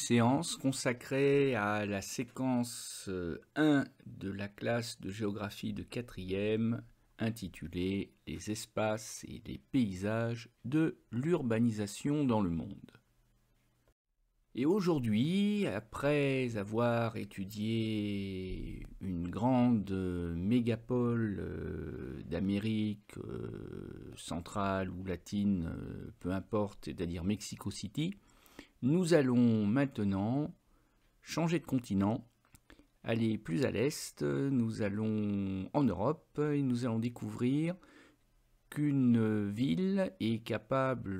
séance consacrée à la séquence 1 de la classe de géographie de 4e intitulée « Les espaces et les paysages de l'urbanisation dans le monde ». Et aujourd'hui, après avoir étudié une grande mégapole d'Amérique centrale ou latine, peu importe, c'est-à-dire Mexico City, nous allons maintenant changer de continent, aller plus à l'est, nous allons en Europe et nous allons découvrir qu'une ville est capable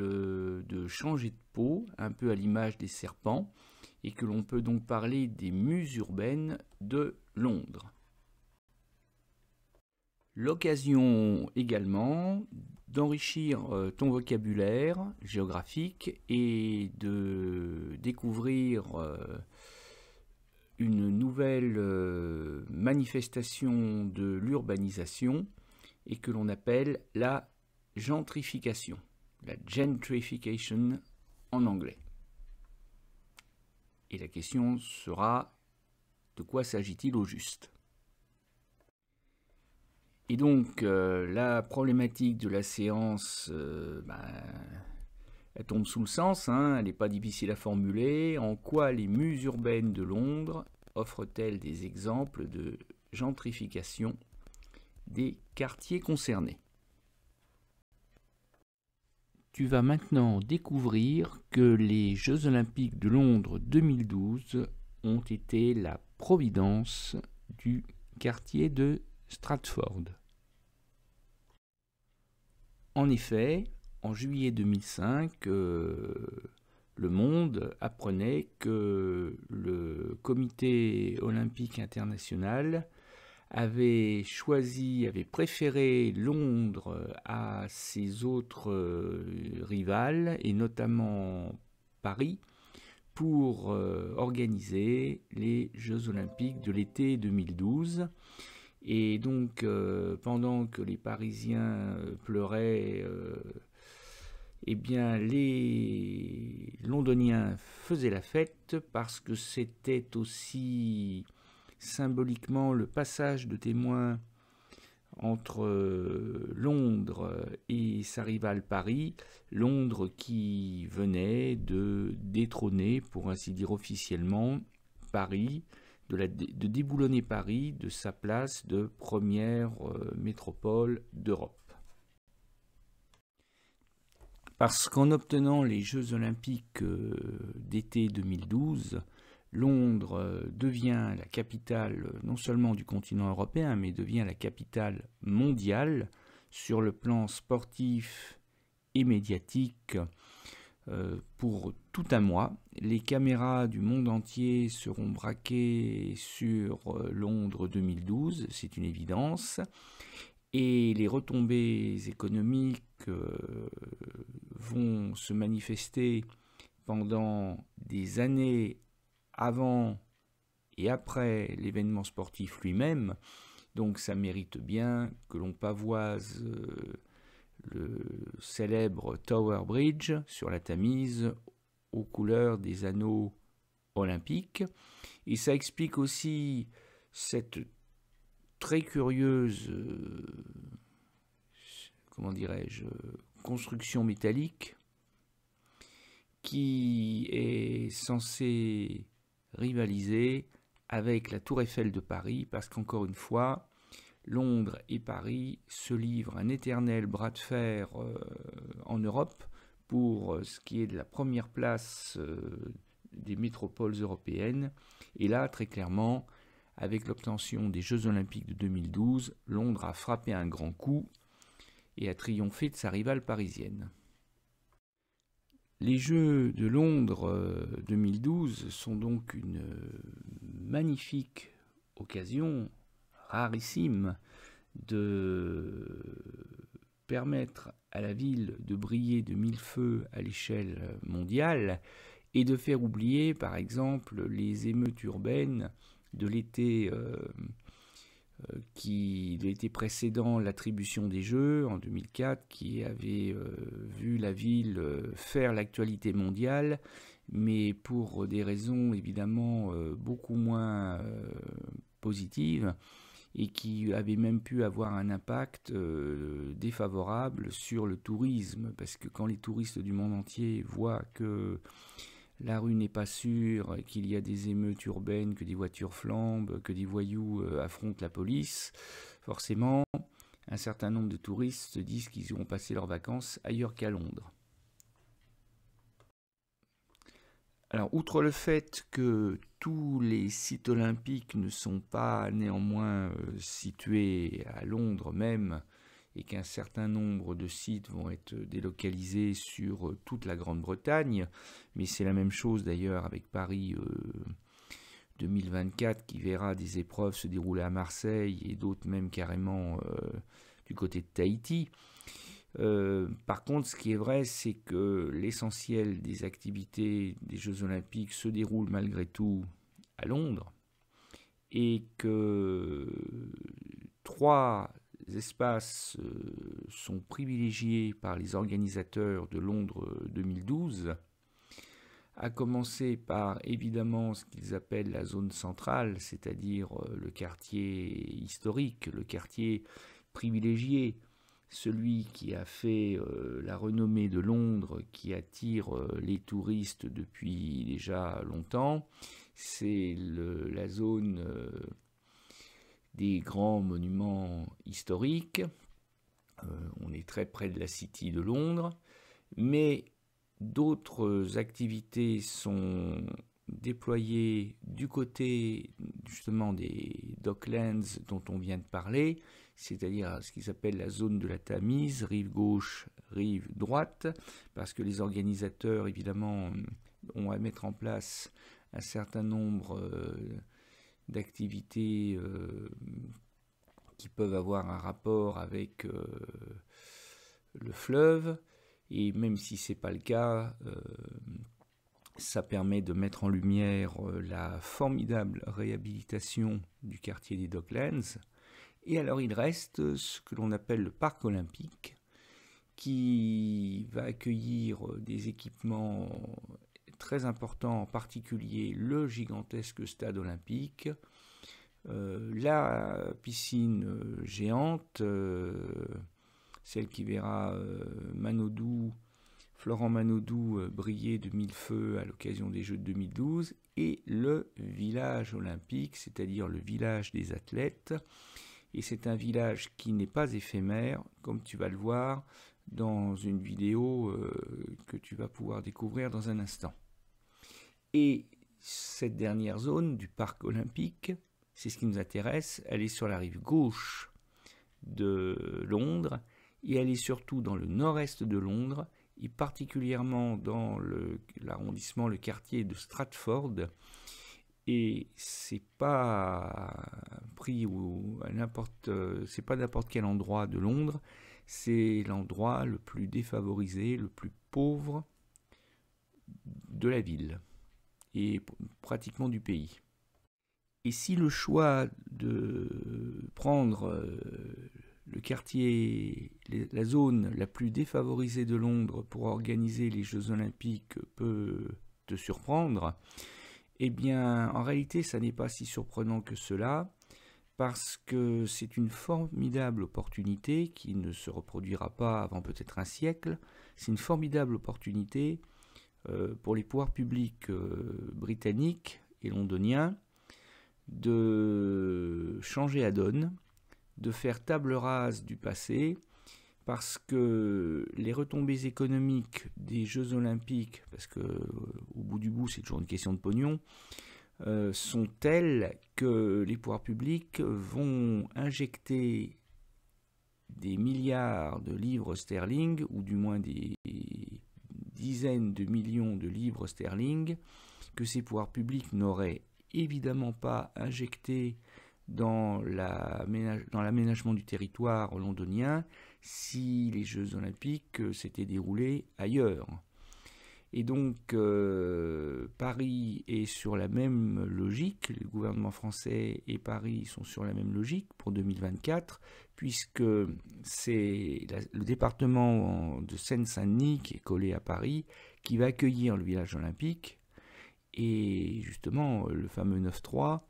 de changer de peau, un peu à l'image des serpents, et que l'on peut donc parler des muses urbaines de Londres. L'occasion également d'enrichir ton vocabulaire géographique et de découvrir une nouvelle manifestation de l'urbanisation et que l'on appelle la gentrification, la gentrification en anglais. Et la question sera, de quoi s'agit-il au juste ? Et donc, la problématique de la séance, elle tombe sous le sens, elle n'est pas difficile à formuler. En quoi les muses urbaines de Londres offrent-elles des exemples de gentrification des quartiers concernés ? Tu vas maintenant découvrir que les Jeux Olympiques de Londres 2012 ont été la providence du quartier de Stratford. En effet, en juillet 2005, Le Monde apprenait que le Comité olympique international avait préféré Londres à ses autres rivales, et notamment Paris, pour organiser les Jeux Olympiques de l'été 2012. Et donc, pendant que les Parisiens pleuraient, eh bien, les Londoniens faisaient la fête parce que c'était aussi symboliquement le passage de témoin entre Londres et sa rivale Paris, Londres qui venait de détrôner, pour ainsi dire officiellement, Paris, de déboulonner Paris de sa place de première métropole d'Europe. Parce qu'en obtenant les Jeux Olympiques d'été 2012, Londres devient la capitale non seulement du continent européen, mais devient la capitale mondiale sur le plan sportif et médiatique. Pour tout un mois, les caméras du monde entier seront braquées sur Londres 2012, c'est une évidence, et les retombées économiques vont se manifester pendant des années avant et après l'événement sportif lui-même. Donc ça mérite bien que l'on pavoise le célèbre Tower Bridge sur la Tamise aux couleurs des anneaux olympiques. Et ça explique aussi cette très curieuse, construction métallique qui est censée rivaliser avec la Tour Eiffel de Paris, parce qu'encore une fois, Londres et Paris se livrent un éternel bras de fer en Europe pour ce qui est de la première place des métropoles européennes. Et là, très clairement, avec l'obtention des Jeux Olympiques de 2012, Londres a frappé un grand coup et a triomphé de sa rivale parisienne. Les Jeux de Londres 2012 sont donc une magnifique occasion, rarissime, de permettre à la ville de briller de mille feux à l'échelle mondiale et de faire oublier, par exemple, les émeutes urbaines de l'été de l'été précédent l'attribution des Jeux en 2004, qui avait vu la ville faire l'actualité mondiale, mais pour des raisons évidemment beaucoup moins positives, et qui avait même pu avoir un impact défavorable sur le tourisme, parce que quand les touristes du monde entier voient que la rue n'est pas sûre, qu'il y a des émeutes urbaines, que des voitures flambent, que des voyous affrontent la police, forcément, un certain nombre de touristes se disent qu'ils iront passer leurs vacances ailleurs qu'à Londres. Alors, outre le fait que tous les sites olympiques ne sont pas néanmoins situés à Londres même, et qu'un certain nombre de sites vont être délocalisés sur toute la Grande-Bretagne, mais c'est la même chose d'ailleurs avec Paris 2024 qui verra des épreuves se dérouler à Marseille et d'autres même carrément du côté de Tahiti. Par contre, ce qui est vrai, c'est que l'essentiel des activités des Jeux Olympiques se déroule malgré tout à Londres, et que 3 espaces sont privilégiés par les organisateurs de Londres 2012, à commencer par évidemment ce qu'ils appellent la zone centrale, c'est-à-dire le quartier historique, le quartier privilégié, celui qui a fait la renommée de Londres, qui attire les touristes depuis déjà longtemps. C'est la zone des grands monuments historiques. On est très près de la City de Londres, mais d'autres activités sont déployées du côté justement des Docklands dont on vient de parler, c'est-à-dire ce qui s'appelle la zone de la Tamise, rive gauche, rive droite, parce que les organisateurs évidemment ont à mettre en place un certain nombre d'activités qui peuvent avoir un rapport avec le fleuve, et même si ce n'est pas le cas, ça permet de mettre en lumière la formidable réhabilitation du quartier des Docklands. Et alors il reste ce que l'on appelle le parc olympique, qui va accueillir des équipements très importants, en particulier le gigantesque stade olympique, la piscine géante, celle qui verra Florent Manodou briller de mille feux à l'occasion des Jeux de 2012, et le village olympique, c'est-à-dire le village des athlètes. Et c'est un village qui n'est pas éphémère, comme tu vas le voir dans une vidéo que tu vas pouvoir découvrir dans un instant. Et cette dernière zone du parc olympique, c'est ce qui nous intéresse, elle est sur la rive gauche de Londres, et elle est surtout dans le nord-est de Londres, et particulièrement dans l'arrondissement, le quartier de Stratford. Et c'est pas pris c'est pas n'importe quel endroit de Londres, c'est l'endroit le plus défavorisé, le plus pauvre de la ville et pratiquement du pays. Et si le choix de prendre le quartier, la zone la plus défavorisée de Londres pour organiser les Jeux Olympiques peut te surprendre, eh bien, en réalité, ça n'est pas si surprenant que cela, parce que c'est une formidable opportunité qui ne se reproduira pas avant peut-être un siècle. C'est une formidable opportunité pour les pouvoirs publics britanniques et londoniens de changer la donne, de faire table rase du passé, parce que les retombées économiques des Jeux Olympiques, parce que au bout du bout c'est toujours une question de pognon, sont telles que les pouvoirs publics vont injecter des milliards de livres sterling, ou du moins des dizaines de millions de livres sterling, que ces pouvoirs publics n'auraient évidemment pas injecté dans l'aménagement du territoire londonien si les Jeux Olympiques s'étaient déroulés ailleurs. Et donc Paris est sur la même logique, le gouvernement français et Paris sont sur la même logique pour 2024, puisque c'est le département de Seine-Saint-Denis qui est collé à Paris qui va accueillir le village olympique, Et justement, le fameux 9-3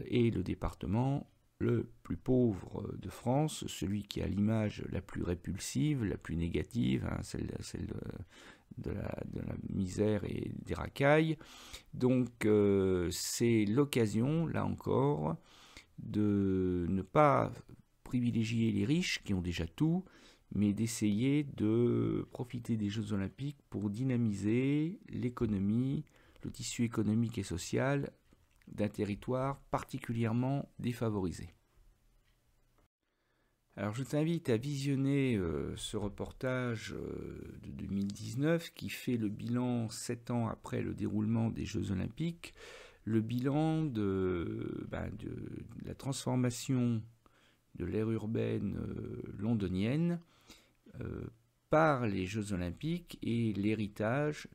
est le département le plus pauvre de France, celui qui a l'image la plus répulsive, la plus négative, hein, celle de la misère et des racailles. Donc c'est l'occasion, là encore, de ne pas privilégier les riches qui ont déjà tout, mais d'essayer de profiter des Jeux Olympiques pour dynamiser l'économie, le tissu économique et social d'un territoire particulièrement défavorisé. Alors je t'invite à visionner ce reportage de 2019 qui fait le bilan 7 ans après le déroulement des Jeux Olympiques, le bilan de la transformation de l'aire urbaine londonienne par les Jeux Olympiques et l'héritage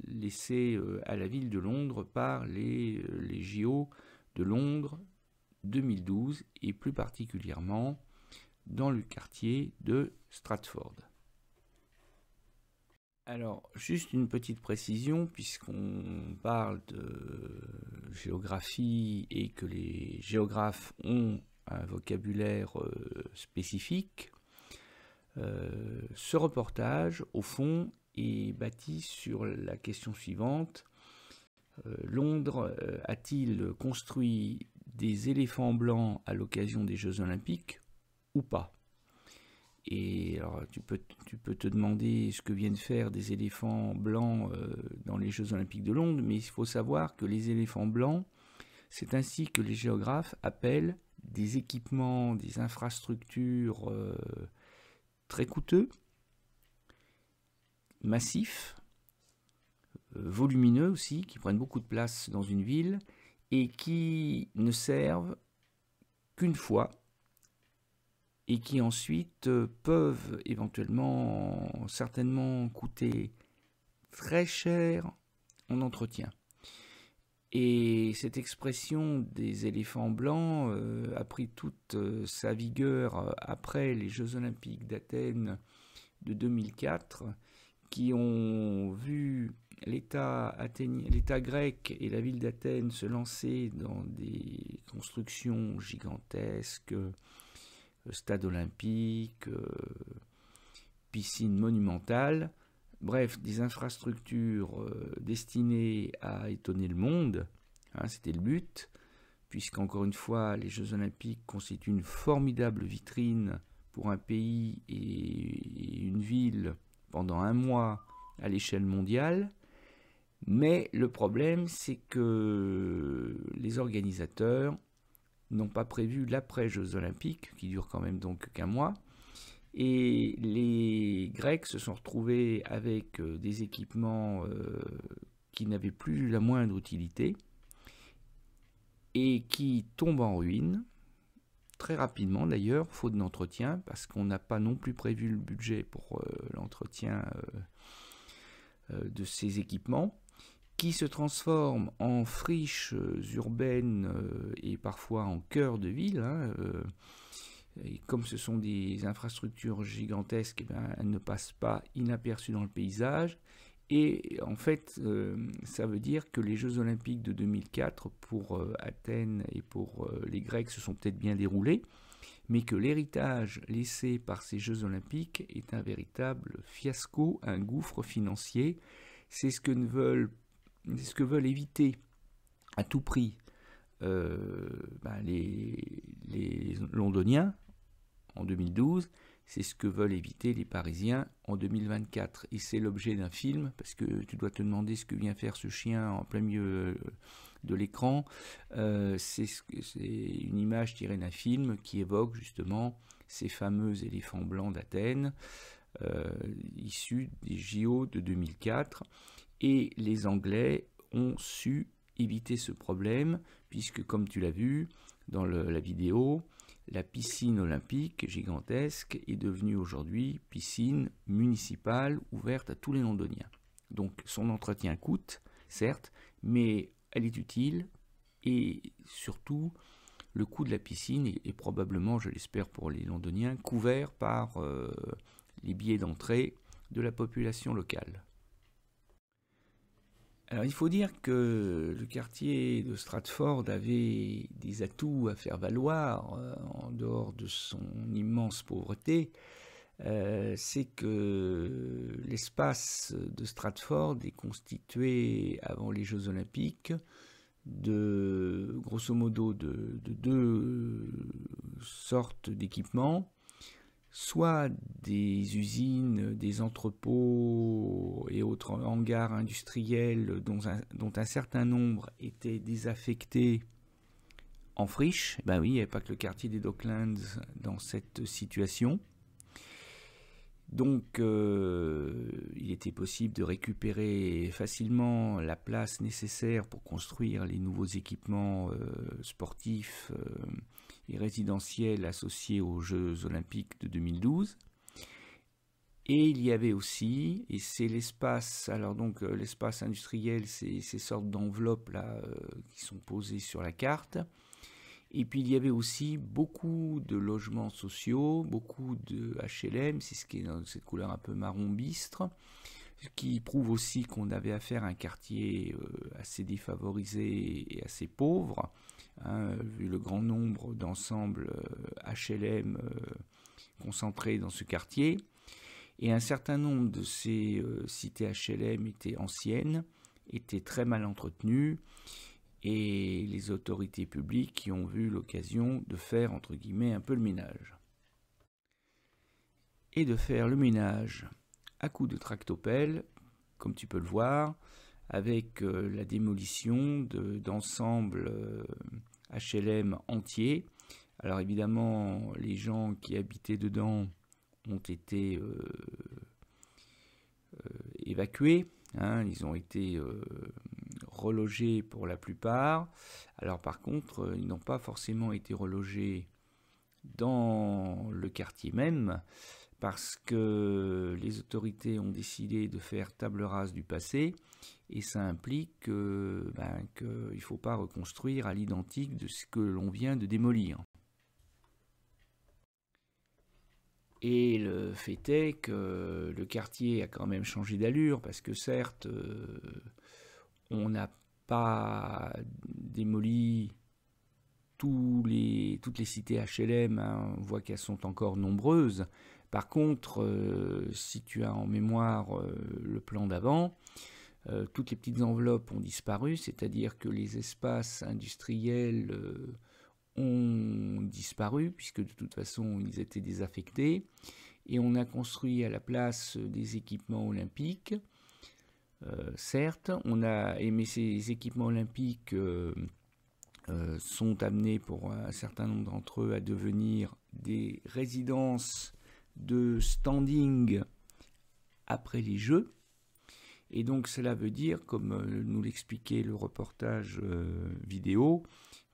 laissé à la ville de Londres par les JO de Londres 2012 et plus particulièrement dans le quartier de Stratford. Alors, juste une petite précision, puisqu'on parle de géographie et que les géographes ont un vocabulaire spécifique. Ce reportage, au fond, est bâti sur la question suivante. Londres a-t-il construit des éléphants blancs à l'occasion des Jeux Olympiques ou pas? Et alors, tu peux te demander ce que viennent faire des éléphants blancs dans les Jeux Olympiques de Londres, mais il faut savoir que les éléphants blancs, c'est ainsi que les géographes appellent des équipements, des infrastructures très coûteux, massifs, volumineux aussi, qui prennent beaucoup de place dans une ville et qui ne servent qu'une fois et qui ensuite peuvent éventuellement, certainement coûter très cher en entretien. Et cette expression des éléphants blancs a pris toute sa vigueur après les Jeux Olympiques d'Athènes de 2004, qui ont vu l'État grec et la ville d'Athènes se lancer dans des constructions gigantesques, stade olympique, piscine monumentale, bref, des infrastructures destinées à étonner le monde, hein, c'était le but, puisqu'encore une fois, les Jeux Olympiques constituent une formidable vitrine pour un pays et une ville pendant un mois à l'échelle mondiale. Mais le problème, c'est que les organisateurs n'ont pas prévu l'après-Jeux Olympiques, qui durent quand même donc qu'un mois, et les Grecs se sont retrouvés avec des équipements qui n'avaient plus la moindre utilité, et qui tombent en ruine, très rapidement d'ailleurs, faute d'entretien, parce qu'on n'a pas non plus prévu le budget pour l'entretien de ces équipements, qui se transforment en friches urbaines et parfois en cœur de ville. Hein, et comme ce sont des infrastructures gigantesques, elles ne passent pas inaperçues dans le paysage. Et en fait, ça veut dire que les Jeux Olympiques de 2004 pour Athènes et pour les Grecs se sont peut-être bien déroulés, mais que l'héritage laissé par ces Jeux Olympiques est un véritable fiasco, un gouffre financier. C'est ce que veulent éviter à tout prix les Londoniens en 2012, c'est ce que veulent éviter les Parisiens en 2024. Et c'est l'objet d'un film, parce que tu dois te demander ce que vient faire ce chien en plein milieu de l'écran. C'est une image tirée d'un film qui évoque justement ces fameux éléphants blancs d'Athènes, issus des JO de 2004. Et les Anglais ont su éviter ce problème, puisque comme tu l'as vu dans la vidéo, la piscine olympique gigantesque est devenue aujourd'hui piscine municipale ouverte à tous les Londoniens. Donc son entretien coûte, certes, mais elle est utile et surtout le coût de la piscine est probablement, je l'espère pour les Londoniens, couvert par les billets d'entrée de la population locale. Alors il faut dire que le quartier de Stratford avait des atouts à faire valoir en dehors de son immense pauvreté. C'est que l'espace de Stratford est constitué avant les Jeux Olympiques de grosso modo de deux sortes d'équipements, soit des usines, des entrepôts et autres hangars industriels dont un certain nombre étaient désaffectés en friche. Ben oui, il n'y avait pas que le quartier des Docklands dans cette situation. Donc il était possible de récupérer facilement la place nécessaire pour construire les nouveaux équipements sportifs et résidentiels associés aux Jeux Olympiques de 2012. Et il y avait aussi, et c'est l'espace, alors donc l'espace industriel, c'est ces sortes d'enveloppes là qui sont posées sur la carte. Et puis il y avait aussi beaucoup de logements sociaux, beaucoup de HLM, c'est ce qui est dans cette couleur un peu marron bistre, ce qui prouve aussi qu'on avait affaire à un quartier assez défavorisé et assez pauvre, hein, vu le grand nombre d'ensembles HLM concentrés dans ce quartier. Et un certain nombre de ces cités HLM étaient anciennes, étaient très mal entretenues, et les autorités publiques qui ont vu l'occasion de faire, entre guillemets, un peu le ménage. Et de faire le ménage à coups de tractopelle, comme tu peux le voir, avec la démolition d'ensembles HLM entiers. Alors évidemment, les gens qui habitaient dedans ont été évacués, hein, ils ont été relogés pour la plupart. Alors par contre, ils n'ont pas forcément été relogés dans le quartier même, parce que les autorités ont décidé de faire table rase du passé, et ça implique qu'il ne faut pas reconstruire à l'identique de ce que l'on vient de démolir. Et le fait est que le quartier a quand même changé d'allure, parce que certes, on n'a pas démoli toutes les cités HLM, hein, on voit qu'elles sont encore nombreuses. Par contre, si tu as en mémoire le plan d'avant, toutes les petites enveloppes ont disparu, c'est-à-dire que les espaces industriels ont disparu, puisque de toute façon ils étaient désaffectés, et on a construit à la place des équipements olympiques. Certes, mais ces équipements olympiques sont amenés pour un certain nombre d'entre eux à devenir des résidences de standing après les Jeux. Et donc cela veut dire, comme nous l'expliquait le reportage vidéo,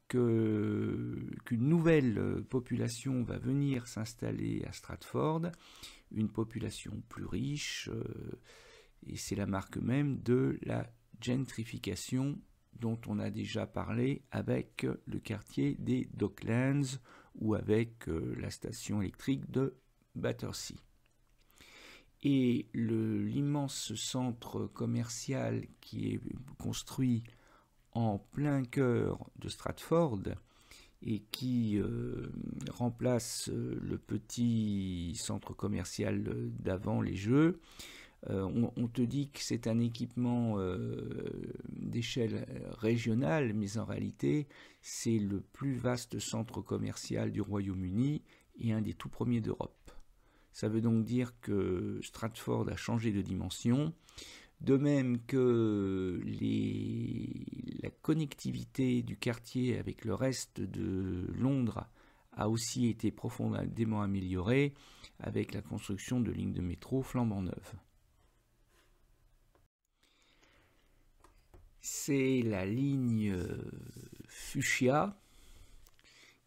qu'une nouvelle population va venir s'installer à Stratford, une population plus riche, et c'est la marque même de la gentrification dont on a déjà parlé avec le quartier des Docklands ou avec la station électrique de Battersea. Et l'immense centre commercial qui est construit en plein cœur de Stratford et qui remplace le petit centre commercial d'avant les Jeux, on te dit que c'est un équipement d'échelle régionale, mais en réalité c'est le plus vaste centre commercial du Royaume-Uni et un des tout premiers d'Europe. Ça veut donc dire que Stratford a changé de dimension, de même que la connectivité du quartier avec le reste de Londres a aussi été profondément améliorée avec la construction de lignes de métro flambant neuves. C'est la ligne Fuchsia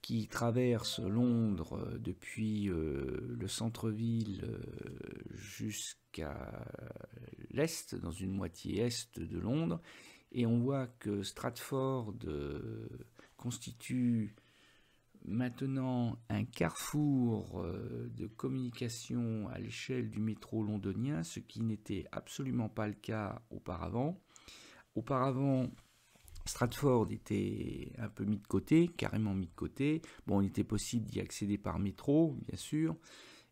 qui traverse Londres depuis le centre-ville jusqu'à l'est, dans une moitié est de Londres. Et on voit que Stratford constitue maintenant un carrefour de communication à l'échelle du métro londonien, ce qui n'était absolument pas le cas auparavant. auparavant, Stratford était un peu mis de côté, carrément mis de côté. Bon, il était possible d'y accéder par métro, bien sûr,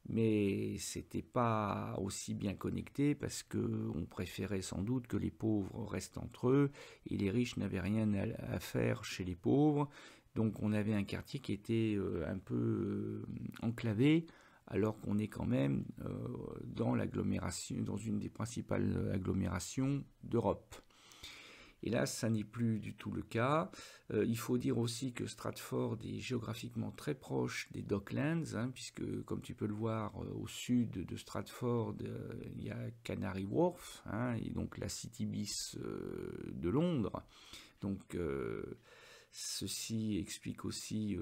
mais c'était pas aussi bien connecté parce qu'on préférait sans doute que les pauvres restent entre eux et les riches n'avaient rien à faire chez les pauvres. Donc on avait un quartier qui était un peu enclavé, alors qu'on est quand même dans l'agglomération, dans une des principales agglomérations d'Europe. Et là, ça n'est plus du tout le cas. Il faut dire aussi que Stratford est géographiquement très proche des Docklands, hein, puisque, comme tu peux le voir, au sud de Stratford, il y a Canary Wharf, hein, et donc la City Bis de Londres. Donc, ceci explique aussi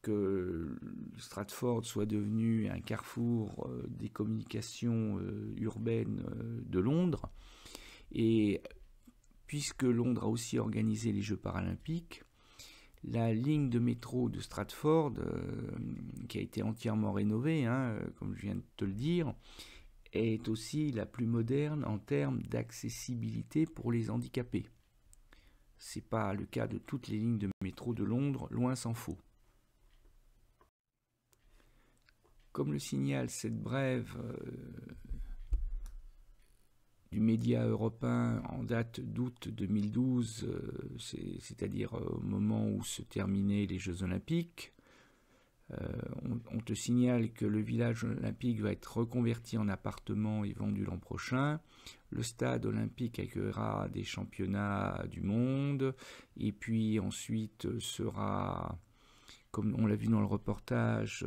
que Stratford soit devenu un carrefour des communications urbaines de Londres. Et puisque Londres a aussi organisé les Jeux paralympiques, la ligne de métro de Stratford, qui a été entièrement rénovée, hein, comme je viens de te le dire, est aussi la plus moderne en termes d'accessibilité pour les handicapés. Ce n'est pas le cas de toutes les lignes de métro de Londres, loin s'en faut. Comme le signale cette brève du média européen en date d'août 2012, c'est-à-dire au moment où se terminaient les Jeux Olympiques, on te signale que le village olympique va être reconverti en appartement et vendu l'an prochain. Le stade olympique accueillera des championnats du monde et puis ensuite sera, comme on l'a vu dans le reportage,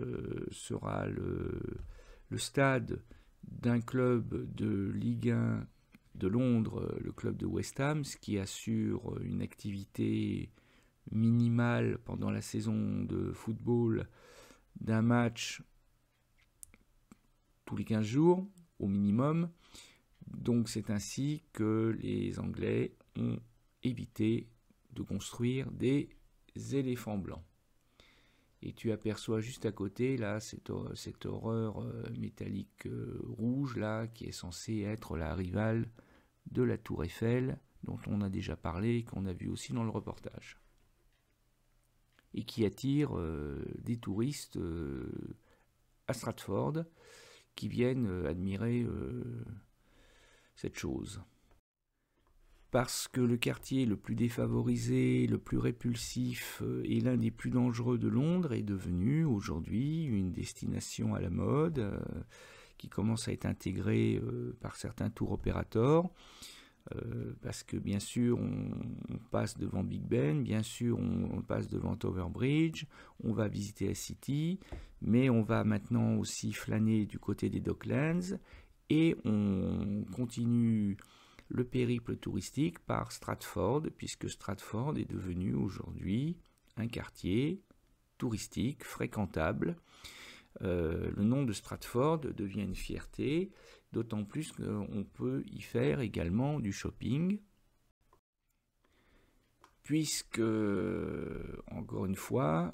sera le stade d'un club de Ligue 1 de Londres, le club de West Ham, qui assure une activité minimale pendant la saison de football d'un match tous les 15 jours au minimum. Donc c'est ainsi que les Anglais ont évité de construire des éléphants blancs. Et tu aperçois juste à côté là cette horreur métallique rouge là qui est censée être la rivale de la Tour Eiffel dont on a déjà parlé et qu'on a vu aussi dans le reportage. Et qui attire des touristes à Stratford qui viennent admirer cette chose. Parce que le quartier le plus défavorisé, le plus répulsif et l'un des plus dangereux de Londres est devenu aujourd'hui une destination à la mode qui commence à être intégrée par certains tour opérateurs. Parce que bien sûr on passe devant Big Ben, bien sûr on passe devant Tower Bridge, on va visiter la City, mais on va maintenant aussi flâner du côté des Docklands et on continue le périple touristique par Stratford, puisque Stratford est devenu aujourd'hui un quartier touristique fréquentable. Le nom de Stratford devient une fierté, d'autant plus qu'on peut y faire également du shopping, puisque, encore une fois,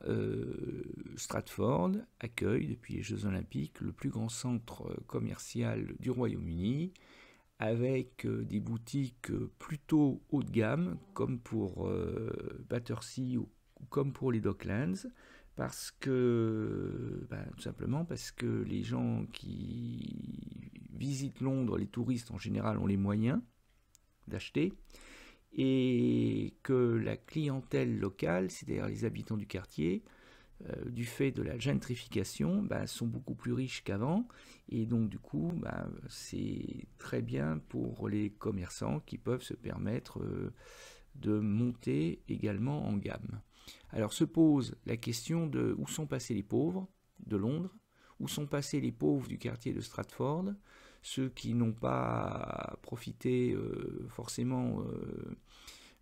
Stratford accueille depuis les Jeux Olympiques le plus grand centre commercial du Royaume-Uni, avec des boutiques plutôt haut de gamme, comme pour Battersea ou comme pour les Docklands, parce que, tout simplement parce que les gens qui visitent Londres, les touristes en général, ont les moyens d'acheter, et que la clientèle locale, c'est-à-dire les habitants du quartier, du fait de la gentrification, sont beaucoup plus riches qu'avant, et donc du coup c'est très bien pour les commerçants qui peuvent se permettre de monter également en gamme. Alors se pose la question de où sont passés les pauvres de Londres, où sont passés les pauvres du quartier de Stratford, ceux qui n'ont pas profité forcément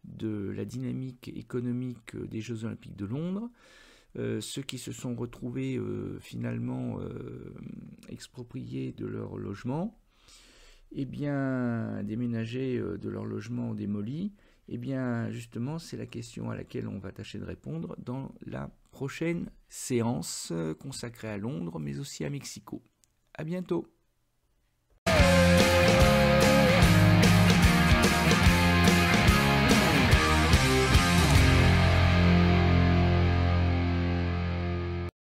de la dynamique économique des Jeux Olympiques de Londres, ceux qui se sont retrouvés finalement expropriés de leur logement, et bien déménagés de leur logement démoli. Et bien justement c'est la question à laquelle on va tâcher de répondre dans la prochaine séance consacrée à Londres mais aussi à Mexico. À bientôt.